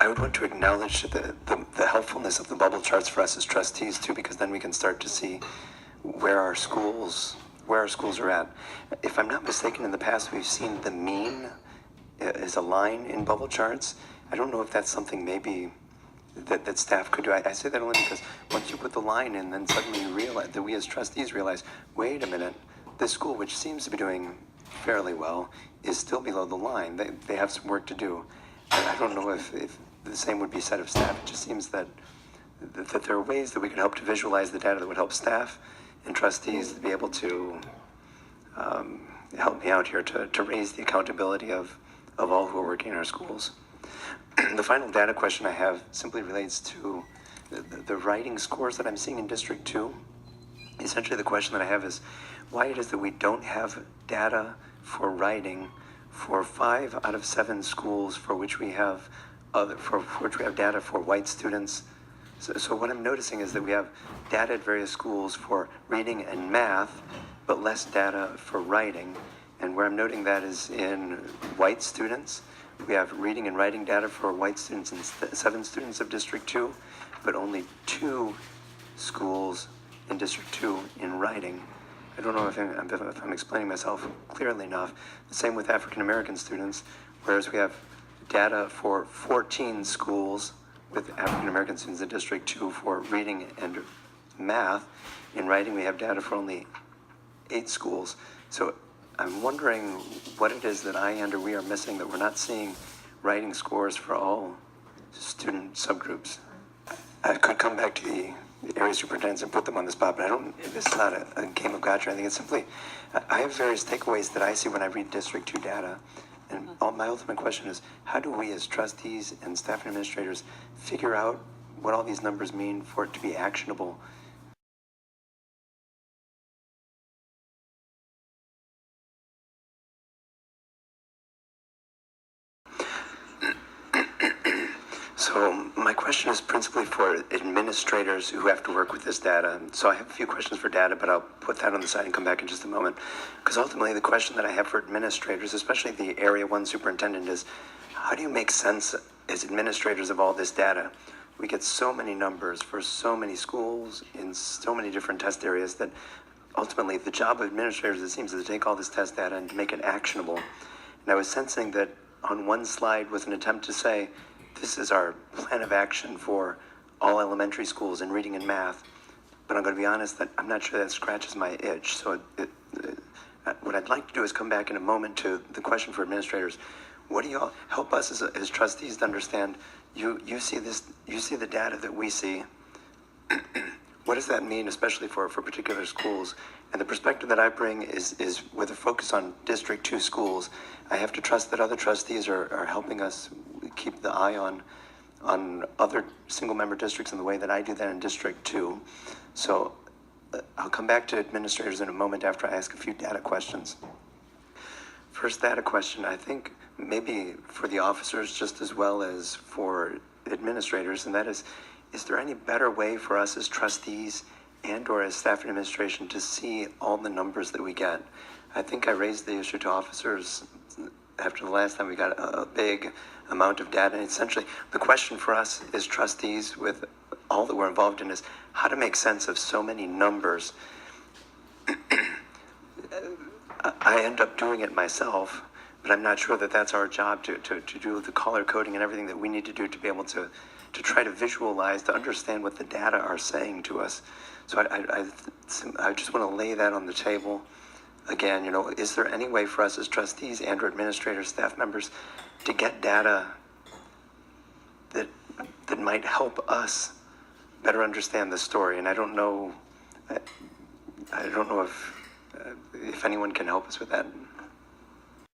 I would want to acknowledge the helpfulness of the bubble charts for us as trustees too, because then we can start to see where our schools are at. If I'm not mistaken, in the past we've seen the mean as a line in bubble charts. I don't know if that's something maybe that staff could do. I say that only because once you put the line in, then suddenly you realize that we as trustees realize, wait a minute, this school, which seems to be doing fairly well, is still below the line. They have some work to do. And I don't know if the same would be said of staff. It just seems that there are ways that we could help to visualize the data that would help staff and trustees to be able to help me out here to raise the accountability of all who are working in our schools. The final data question I have simply relates to the writing scores that I'm seeing in District 2. Essentially, the question that I have is why it is that we don't have data for writing for 5 out of 7 schools for which we have data for white students. So what I'm noticing is that we have data at various schools for reading and math, but less data for writing. And where I'm noting that is in white students. We have reading and writing data for white students and 7 students of District 2, but only 2 schools in District 2 in writing. I don't know if I'm explaining myself clearly enough. The same with African American students, whereas we have data for 14 schools with African American students in District 2 for reading and math. In writing, we have data for only 8 schools. So I'm wondering what it is that we are missing, that we're not seeing writing scores for all student subgroups. I could come back to the area superintendents and put them on the spot, but this is not a game of gotcha. I think it's simply, I have various takeaways that I see when I read District 2 data. And my ultimate question is, how do we as trustees and staff and administrators figure out what all these numbers mean for it to be actionable? So my question is principally for administrators who have to work with this data. So I have a few questions for data, but I'll put that on the side and come back in just a moment. Because ultimately the question that I have for administrators, especially the Area 1 superintendent, is how do you make sense as administrators of all this data? We get so many numbers for so many schools in so many different test areas that ultimately the job of administrators, it seems, is to take all this test data and to make it actionable. And I was sensing that on one slide was an attempt to say, this is our plan of action for all elementary schools in reading and math. But I'm going to be honest that I'm not sure that scratches my itch. So what I'd like to do is come back in a moment to the question for administrators. What do y'all help us as trustees to understand? You see this, you see the data that we see. What does that mean, especially for particular schools? And the perspective that I bring is with a focus on District 2 schools. I have to trust that other trustees are helping us keep the eye on other single-member districts in the way that I do that in District 2. So I'll come back to administrators in a moment after I ask a few data questions. First data question, I think maybe for the officers just as well as for administrators, and that is there any better way for us as trustees and or as staff and administration to see all the numbers that we get? I think I raised the issue to officers after the last time we got a big amount of data. And essentially, the question for us as trustees with all that we're involved in is how to make sense of so many numbers. I end up doing it myself, but I'm not sure that that's our job to do the color coding and everything that we need to do to be able to try to visualize, to understand what the data are saying to us. So I just want to lay that on the table. Again, is there any way for us as trustees and or administrators, staff members, to get data that might help us better understand the story? And I don't know if anyone can help us with that.